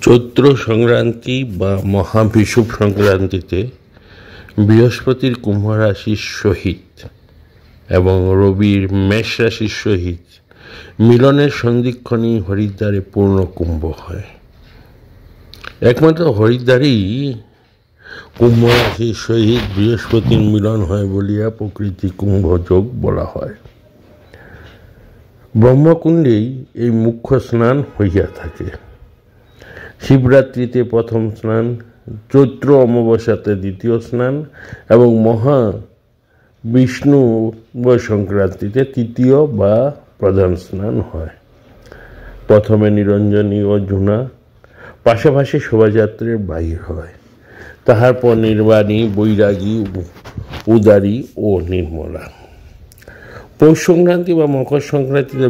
চৈত্র সংক্রান্তি বা মহাবিষুব সংক্রান্তিতে বৃহস্পতির কুম্ভ রাশির সহিত এবং রবির মেষ রাশির সহিত মিলনের সন্ধিক্ষণই হরিদ্বারে পূর্ণ কুম্ভ হয়। একমাত্র হরিদ্বারেই কুম্ভ রাশির সহিত বৃহস্পতির মিলন হয় বলিয়া প্রকৃতি কুম্ভযোগ বলা হয়। ব্রহ্মকুণ্ডেই এই মুখ্য স্নান হইয়া থাকে। শিবরাত্রিতে প্রথম স্নান, চৈত্র অমাবস্যাতে দ্বিতীয় স্নান এবং মহা বিষ্ণু সংক্রান্তিতে তৃতীয় বা প্রধান স্নান হয়। প্রথমে নিরঞ্জনী ও জুনা পাশাপাশি শোভাযাত্রার বাহির হয়। তাহার পর নির্বাণী, বৈরাগী, উদারী ও নির্মলা। পৌষ সংক্রান্তি বা মকর সংক্রান্তিতে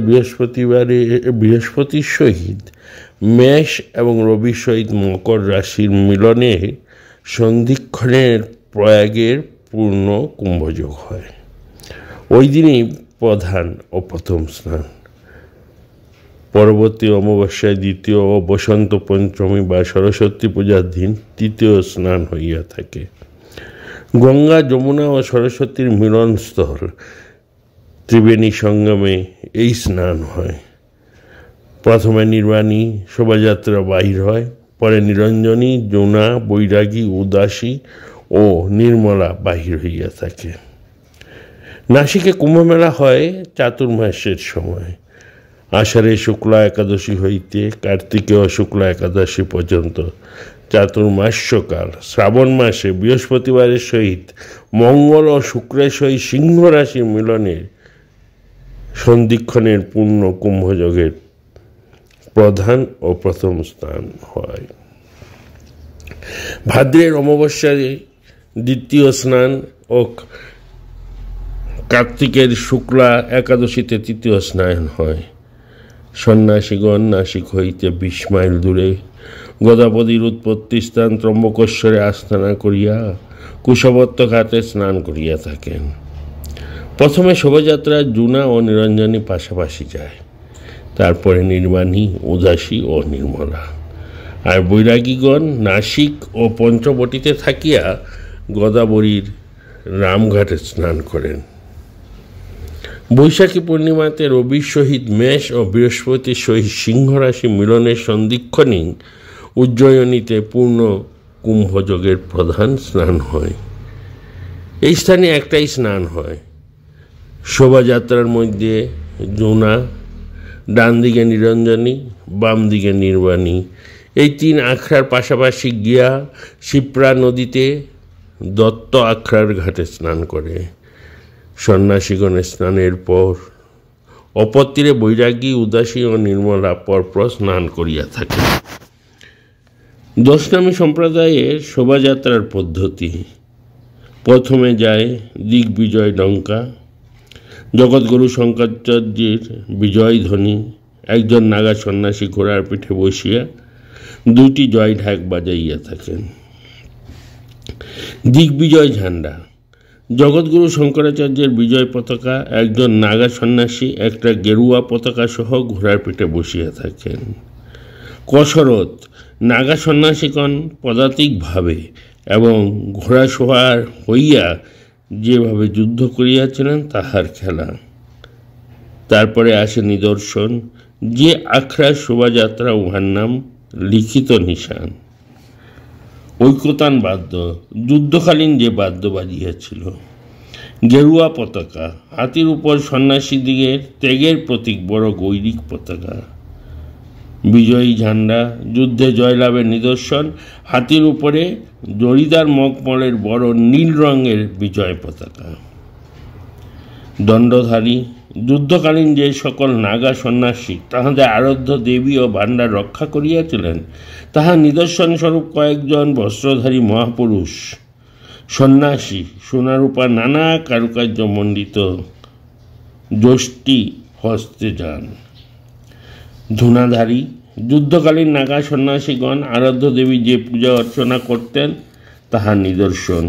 বৃহস্পতির সহিত মেষ এবং রবির সহিত মকর রাশির মিলনে সন্ধিক্ষণের প্রয়াগের পূর্ণ কুম্ভযোগ হয়। ওই দিনই প্রধান ও প্রথম স্নান। পরবর্তী অমাবস্যায় দ্বিতীয় ও বসন্ত পঞ্চমী বা সরস্বতী পূজার দিন তৃতীয় স্নান হইয়া থাকে। গঙ্গা, যমুনা ও সরস্বতীর মিলনস্থল ত্রিবেণী সঙ্গমে এই স্নান হয়। প্রথমে নির্বাণী শোভাযাত্রা বাহির হয়, পরে নিরঞ্জনী, যৌনা, বৈরাগী, উদাসী ও নির্মলা বাহির হইয়া থাকে। নাসিকে কুম্ভমেলা হয় চাতুর্মাসের সময়। আষাঢ়ে শুক্লা একাদশী হইতে কার্তিকেয় শুক্লা একাদশী পর্যন্ত চাতুর্মাস্যকাল। শ্রাবণ মাসে বৃহস্পতিবারের সহিত মঙ্গল ও শুক্রের সহিত সিংহ রাশির মিলনে সন্ধিক্ষণের পূর্ণ কুম্ভযোগের প্রধান ও প্রথম স্থান হয়। ভাদ্রের অমাবস্যায় দ্বিতীয় স্নান ও কার্তিকের শুক্লা একাদশীতে তৃতীয় স্নান হয়। সন্ন্যাসীগণ নাসিক হইতে 20 মাইল দূরে গোদাবরীর উৎপত্তি স্থান ত্রম্বকেশ্বরে আস্থানা করিয়া কুশবত্ত ঘাটে স্নান করিয়া থাকেন। প্রথমে শোভাযাত্রায় জুনা ও নিরঞ্জনী পাশাপাশি যায়, তারপরে নির্বাণী, উদাসী ও নির্মলা। আর বৈরাগীগণ নাসিক ও পঞ্চবটিতে থাকিয়া গোদাবরীর রামঘাটে স্নান করেন। বৈশাখী পূর্ণিমাতে রবির সহিত মেষ ও বৃহস্পতির সহিত সিংহ রাশি মিলনের সন্ধিক্ষণই উজ্জয়িনীতে পূর্ণ কুম্ভযোগের প্রধান স্নান হয়। এই স্থানে একটাই স্নান হয়। শোভাযাত্রার মধ্যে যৌনা, ডান দিকে নিরঞ্জনী, বাম দিকে নির্বাণী, এই 3 আখড়ার পাশাপাশি গিয়া শিপ্রা নদীতে দত্ত আখড়ার ঘাটে স্নান করে। সন্ন্যাসীগণের স্নানের পর অপর তীরে বৈরাগী, উদাসী ও নির্মলা পরপর স্নান করিয়া থাকে। দশনামী সম্প্রদায়ের শোভাযাত্রার পদ্ধতি: প্রথমে যায় দিগ্বিজয় ডঙ্কা। জগৎগুরু শঙ্করাচার্যের বিজয় ধ্বনি। একজন নাগা সন্ন্যাসী ঘোড়ার পিঠে বসিয়া 2টি জয় ঢাক বাজাইয়া থাকেন। দিগ্বিজয় ঝান্ডা। জগৎগুরু শঙ্করাচার্যের বিজয় পতাকা। একজন নাগা সন্ন্যাসী একটা গেরুয়া পতাকা সহ ঘোড়ার পিঠে বসিয়া থাকেন। কসরত। নাগা সন্ন্যাসীগণ পদাতিকভাবে এবং ঘোড়া সওয়ার হইয়া যেভাবে যুদ্ধ করিয়াছিলেন তাহার খেলা। তারপরে আসে নিদর্শন। যে আখড়ার শোভাযাত্রা উহার নাম লিখিত নিশান। ঐকতান বাদ্য। যুদ্ধকালীন যে বাদ্য বাজিয়াছিল। গেরুয়া পতাকা। হাতির উপর সন্ন্যাসীদিগের ত্যাগের প্রতীক বড় গৈরিক পতাকা। বিজয়ী ঝান্ডা। যুদ্ধে জয়লাভের নিদর্শন। হাতির উপরে জরিদার মকমলের বড় নীল রঙের বিজয় পতাকা। দণ্ডধারী যুদ্ধকালীন যে সকল নাগা সন্ন্যাসী তাহাদের আরাধ্য দেবী ও ভাণ্ডার রক্ষা করিয়াছিলেন, তাহার নিদর্শনস্বরূপ কয়েকজন বস্ত্রধারী মহাপুরুষ সন্ন্যাসী সোনারূপা নানা কারুকার্য মণ্ডিত যষ্টি হস্তে যান। ধূনাধারী যুদ্ধকালীন নাগা সন্ন্যাসীগণ আরাধ্য দেবী যে পূজা অর্চনা করতেন তাহার নিদর্শন।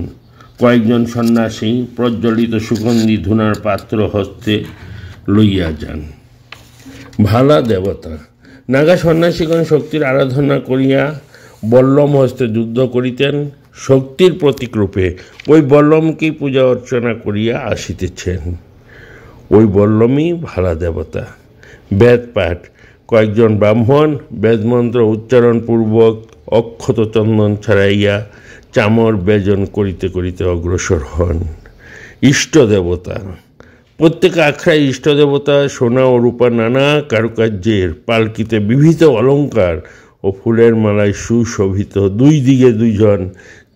কয়েকজন সন্ন্যাসী প্রজ্বলিত সুগন্ধি ধূনার পাত্র হস্তে লইয়া যান। ভালা দেবতা নাগা সন্ন্যাসীগণ শক্তির আরাধনা করিয়া বল্লম হস্তে যুদ্ধ করিতেন। শক্তির প্রতীকরূপে ওই বল্লমকেই পূজা অর্চনা করিয়া আসিতেছেন। ওই বল্লমই ভালা দেবতা। বেদ পাঠ কয়েকজন ব্রাহ্মণ বেদমন্ত্র উচ্চারণপূর্বক অক্ষত চন্দন ছাড়াইয়া চামর বেজন করিতে করিতে অগ্রসর হন। ইষ্ট দেবতা প্রত্যেক আখড়ায় ইষ্ট দেবতা সোনা ও রূপা নানা কারুকার্যের পালকিতে বিবিধ অলঙ্কার ও ফুলের মালায় সুশোভিত দুই দিকে দুইজন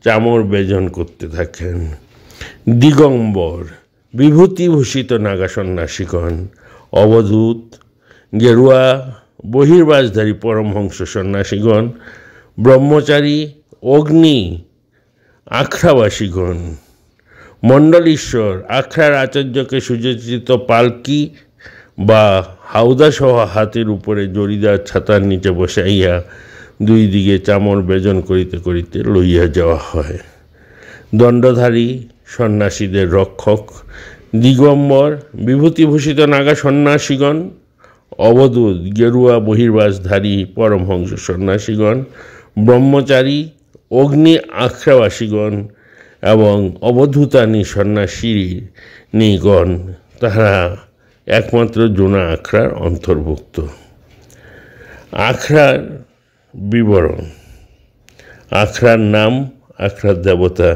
চামর বেজন করতে থাকেন। দিগম্বর বিভূতিভূষিত নাগা সন্ন্যাসীগণ। অবধূত গেরুয়া বহির্বাসধারী পরমহংস সন্ন্যাসীগণ। ব্রহ্মচারী অগ্নি আখড়াবাসীগণ। মণ্ডলীশ্বর আখড়ার আচার্যকে সুসজ্জিত পালকি বা হাউদাসহ হাতের উপরে জরিদার ছাতার নিচে বসাইয়া দুই দিকে চামর বেজন করিতে করিতে লইয়া যাওয়া হয়। দণ্ডধারী সন্ন্যাসীদের রক্ষক। দিগম্বর বিভূতিভূষিত নাগা সন্ন্যাসীগণ। অবধূত গেরুয়া বহির্বাসধারী পরমহংস সন্ন্যাসীগণ। ব্রহ্মচারী অগ্নি আখড়াবাসীগণ এবং অবধূতানী সন্ন্যাসিনীগণ তাহারা একমাত্র জোনা আখড়ার অন্তর্ভুক্ত। আখড়ার বিবরণ। আখড়ার নাম, আখড়ার দেবতা।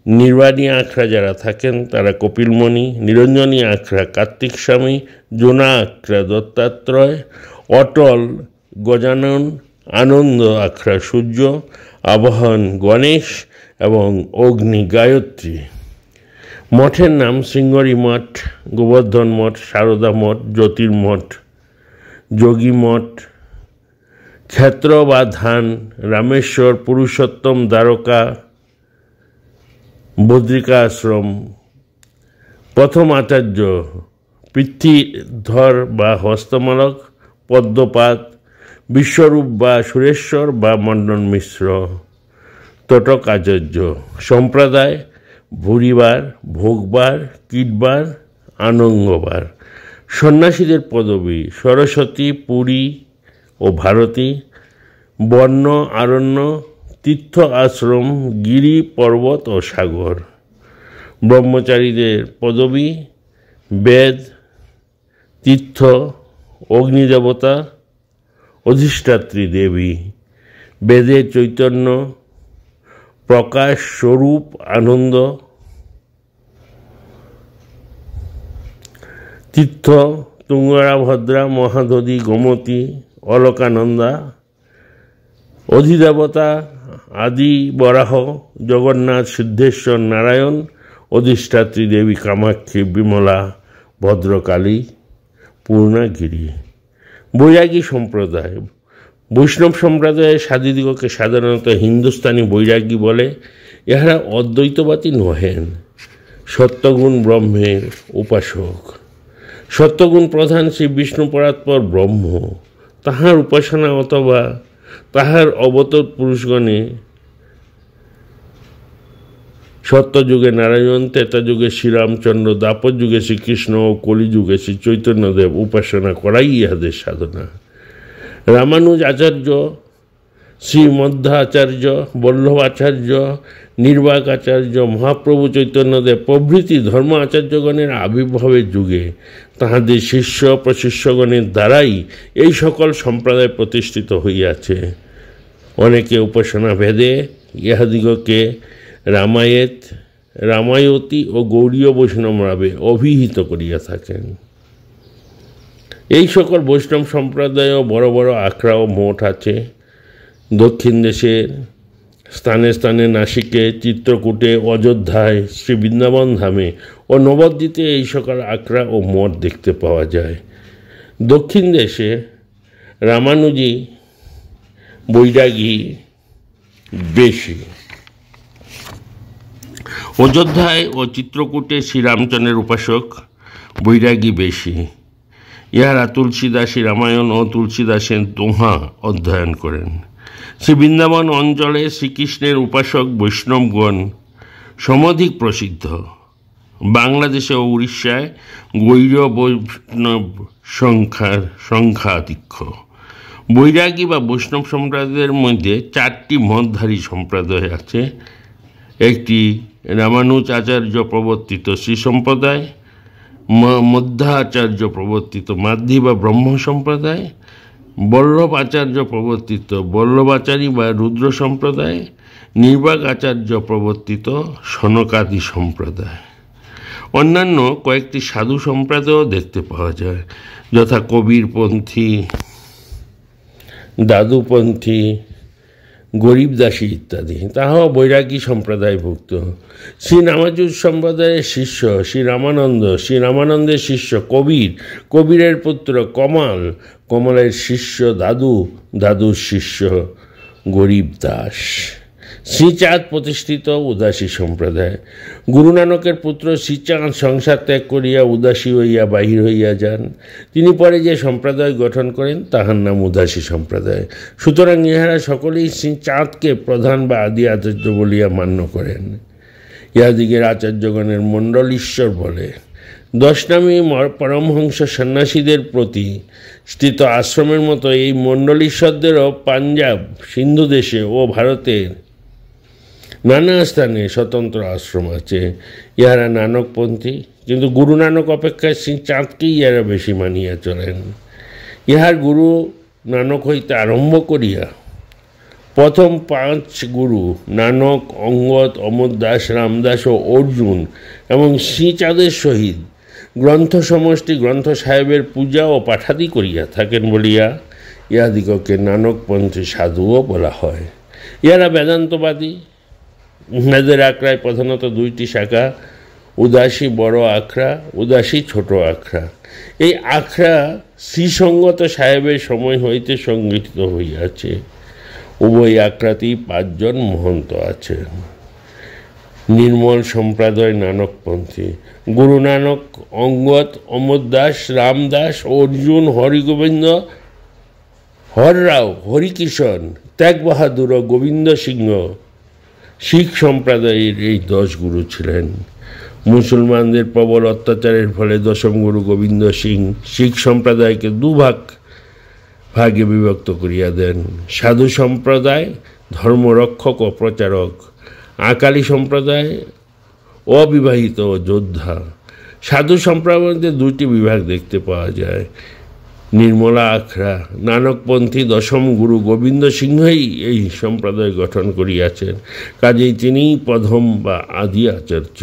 নির্বাণী আখড়া যারা থাকেন তারা কপিলমণি, নিরঞ্জনী আখড়া কার্তিক স্বামী, জোনা আখড়া দত্তাত্রয়, অটল গজানন, আনন্দ আখড়া সূর্য, আবাহন গণেশ এবং অগ্নি গায়ত্রী। মঠের নাম শৃঙ্গেরি মঠ, গোবর্ধন মঠ, সারদা মঠ, জ্যোতির্মঠ, যোগী মঠ, ক্ষেত্র বা ধান, রামেশ্বর, পুরুষোত্তম, দ্বারকা, বদ্রিকা আশ্রম। প্রথম আচার্য পৃথ্বীধর বা হস্তমালক, পদ্মপাদ, বিশ্বরূপ বা সুরেশ্বর বা মণ্ডন মিশ্র। তটক আচার্য সম্প্রদায় ভুরিবার, ভোগবার, কীটবার, আনঙ্গবার। সন্ন্যাসীদের পদবী সরস্বতী, পুরী ও ভারতী। বর্ণ, আরণ্য, তীর্থ, আশ্রম, গিরি, পর্বত ও সাগর। ব্রহ্মচারীদের পদবী বেদ, তীর্থ, অগ্নিদেবতা, অধিষ্ঠাত্রী দেবী। বেদের চৈতন্য, প্রকাশ, স্বরূপ, আনন্দ। তীর্থ তুঙ্গরা, ভদ্রা, মহাদধি, গোমতী, অলকানন্দা। অধিদেবতা আদি বরাহ, জগন্নাথ, সিদ্ধেশ্বর, নারায়ণ। অধিষ্ঠাত্রী দেবী কামাক্ষী, বিমলা, ভদ্রকালী, পূর্ণাগিরি। বৈরাগী সম্প্রদায় বৈষ্ণব সম্প্রদায়ের সাধুদিগকে সাধারণত হিন্দুস্তানি বৈরাগী বলে। ইহারা অদ্বৈতবাদী নহেন, সত্যগুণ ব্রহ্মের উপাসক। সত্যগুণ প্রধান শ্রী বিষ্ণু পরাৎপর ব্রহ্ম, তাহার উপাসনা অথবা তাহার অবতার পুরুষগণে সত্যযুগে নারায়ণ, ত্রেতাযুগে শ্রীরামচন্দ্র, দ্বাপর যুগে শ্রীকৃষ্ণ ও কলিযুগে শ্রী চৈতন্যদেব উপাসনা করাই ইহাদের সাধনা। রামানুজ আচার্য, শ্রীমধ্বাচার্য, বল্লভাচার্য, নির্বাক আচার্য, মহাপ্রভু চৈতন্যদেব প্রভৃতি ধর্ম আচার্যগণের আবির্ভাবের যুগে তাহাদের শিষ্য প্রশিষ্যগণের দ্বারাই এই সকল সম্প্রদায় প্রতিষ্ঠিত হইয়াছে। অনেকে উপাসনা ভেদে ইহাদিগকে রামায়েত, রামায়তী ও গৌড়ীয় বৈষ্ণবভাবে অভিহিত করিয়া থাকেন। এই সকল বৈষ্ণব সম্প্রদায়ও বড় বড় আখড়া ও মঠ আছে। দক্ষিণ দেশের স্থানে স্থানে নাসিকে, চিত্রকূটে, অযোধ্যায়, শ্রী বৃন্দাবন ধামে ও নবদ্বীপে এই সকল আখড়া ও মঠ দেখতে পাওয়া যায়। দক্ষিণ দেশে রামানুজি, বৈরাগী বেশি। অযোধ্যায় ও চিত্রকূটে শ্রীরামচন্দ্রের উপাসক, বৈরাগী বেশি। ইহারা তুলসীদাসী রামায়ণ ও তুলসীদাসের দোহা অধ্যয়ন করেন। শ্রী বৃন্দাবন অঞ্চলে শ্রীকৃষ্ণের উপাসক বৈষ্ণবগণ সমধিক প্রসিদ্ধ। বাংলাদেশে ও উড়িষ্যায় গৈর বৈষ্ণব সংখ্যাধিক্য। বৈরাগী বা বৈষ্ণব সম্প্রদায়ের মধ্যে 4টি মতধারী সম্প্রদায় আছে। একটি রামানুজ আচার্য প্রবর্তিত শ্রী সম্প্রদায়, মধ্যাচার্য প্রবর্তিত মাধ্বী বা ব্রহ্ম সম্প্রদায়, বল্লভ আচার্য প্রবর্তিত বল্লভাচারী বা রুদ্র সম্প্রদায়, নির্বাক আচার্য প্রবর্তিত সনকাদি সম্প্রদায়। অন্যান্য কয়েকটি সাধু সম্প্রদায়ও দেখতে পাওয়া যায়, যথা কবিরপন্থী, দাদুপন্থী, গরিবদাসী ইত্যাদি। তাহাও বৈরাগী সম্প্রদায়ভুক্ত। শ্রী রামানুজ সম্প্রদায়ের শিষ্য শ্রী রামানন্দ, শ্রী রামানন্দের শিষ্য কবির, কবিরের পুত্র কমল, কমলের শিষ্য দাদু, দাদুর শিষ্য গরিব দাস। শ্রীচাঁদ প্রতিষ্ঠিত উদাসী সম্প্রদায়। গুরু নানকের পুত্র শ্রীচাঁদ সংসার ত্যাগ করিয়া উদাসী হইয়া বাহির হইয়া যান। তিনি পরে যে সম্প্রদায় গঠন করেন তাহার নাম উদাসী সম্প্রদায়। সুতরাং ইহারা সকলেই শ্রীচাঁদকে প্রধান বা আদি আচার্য বলিয়া মান্য করেন। ইহাদিগের আচার্যগণের মণ্ডলীশ্বর বলে। 10 নামী পরমহংস সন্ন্যাসীদের প্রতি স্থিত আশ্রমের মতো এই মণ্ডলীশ্বরদেরও পাঞ্জাব, সিন্ধু দেশে ও ভারতের নানা স্থানে স্বতন্ত্র আশ্রম আছে। ইহারা নানকপন্থী, কিন্তু গুরু নানক অপেক্ষা শ্রীচাঁদকেই ইহারা বেশি মানিয়া চলেন। ইহার গুরু নানক হইতে আরম্ভ করিয়া প্রথম 5 গুরু নানক, অঙ্গদ, অমরদাস, রামদাস ও অর্জুন এবং শ্রীচাঁদের সহিত গ্রন্থ সমষ্টি গ্রন্থ সাহেবের পূজা ও পাঠাদি করিয়া থাকেন বলিয়া ইহাদিগকে নানকপন্থী সাধুও বলা হয়। ইহারা বেদান্তবাদী। এদের আখড়ায় প্রধানত 2টি শাখা, উদাসী বড় আখড়া, উদাসী ছোট আখড়া। এই আখড়া শ্রীসঙ্গত সাহেবের সময় হইতে সংগঠিত হইয়াছে। উভয় আখড়াতেই 5 জন মহন্ত আছেন। নির্মল সম্প্রদায় নানকপন্থী। গুরু নানক, অঙ্গদ, অমরদাস, রামদাস, অর্জুন, হরিগোবিন্দ, হররাও, হরিকিষণ, ত্যাগ বাহাদুর ও গোবিন্দ সিংহ শিখ সম্প্রদায়ের এই 10 গুরু ছিলেন। মুসলমানদের প্রবল অত্যাচারের ফলে 10ম গুরু গোবিন্দ সিং শিখ সম্প্রদায়কে 2 ভাগে বিভক্ত করিয়া দেন। সাধু সম্প্রদায় ধর্মরক্ষক ও প্রচারক, আকালি সম্প্রদায় অবিবাহিত ও যোদ্ধা। সাধু সম্প্রদায়ের 2টি বিভাগ দেখতে পাওয়া যায়। নির্মলা আখড়া। নানকপন্থী 10ম গুরু গোবিন্দ সিংহই এই সম্প্রদায় গঠন করিয়াছেন, কাজেই তিনিই প্রথম বা আদি আচার্য।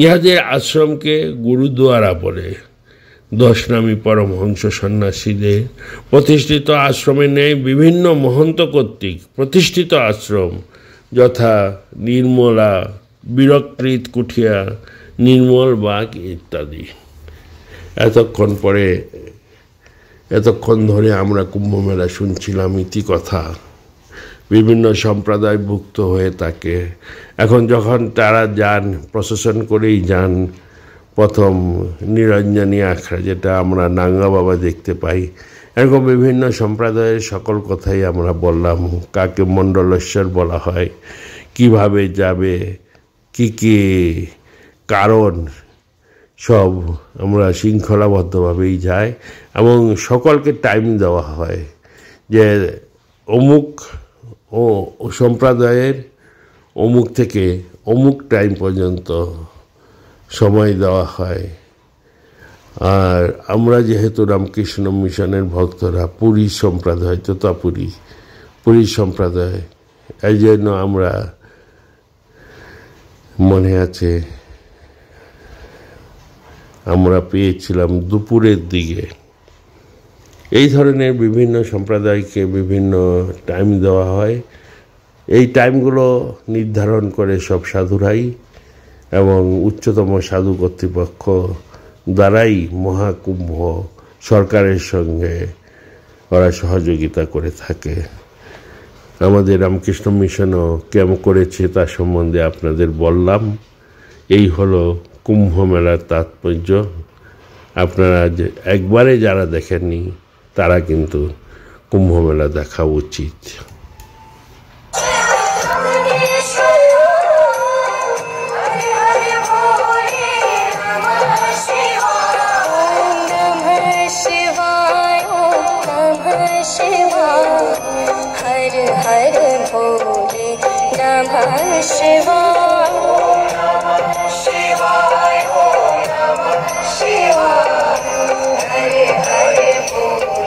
ইহাদের আশ্রমকে গুরুদ্বারা বলে। 10 নামী পরমহংস সন্ন্যাসীদের প্রতিষ্ঠিত আশ্রমের ন্যায় বিভিন্ন মহন্ত কর্তৃক প্রতিষ্ঠিত আশ্রম, যথা নির্মলা, বীরকৃত কুঠিয়া, নির্মল বাগ ইত্যাদি। এতক্ষণ ধরে আমরা কুম্ভমেলা শুনছিলাম ইতিকথা। বিভিন্ন সম্প্রদায়ভুক্ত হয়ে থাকে। এখন যখন তারা যান, প্রশাসন করেই যান, প্রথম নিরঞ্জনী আখড়া, যেটা আমরা নাঙ্গা বাবা দেখতে পাই, এরকম বিভিন্ন সম্প্রদায়ের সকল কথাই আমরা বললাম। কাকে মণ্ডলেশ্বর বলা হয়, কিভাবে যাবে, কি কি কারণ, সব আমরা শৃঙ্খলাবদ্ধভাবেই যাই এবং সকলকে টাইম দেওয়া হয় যে অমুক ও সম্প্রদায়ের অমুক থেকে অমুক টাইম পর্যন্ত সময় দেওয়া হয়। আর আমরা যেহেতু রামকৃষ্ণ মিশনের ভক্তরা, পুরী সম্প্রদায়, পুরী সম্প্রদায়, এই জন্য আমরা মনে আছে আমরা পেয়েছিলাম দুপুরের দিকে। এই ধরনের বিভিন্ন সম্প্রদায়কে বিভিন্ন টাইম দেওয়া হয়। এই টাইমগুলো নির্ধারণ করে সব সাধুরাই এবং উচ্চতম সাধু কর্তৃপক্ষ দ্বারাই মহাকুম্ভ সরকারের সঙ্গে ওরা সহযোগিতা করে থাকে। আমাদের রামকৃষ্ণ মিশনও কেমন করেছে তার সম্বন্ধে আপনাদের বললাম। এই হলো কুম্ভ মেলার তাৎপর্য। আপনারা একবারে যারা দেখেননি তারা কিন্তু কুম্ভ মেলা দেখা উচিত। हर हर भोले नमः शिवाय, नमः शिवाय, नमः शिवाय, हर हर भोले।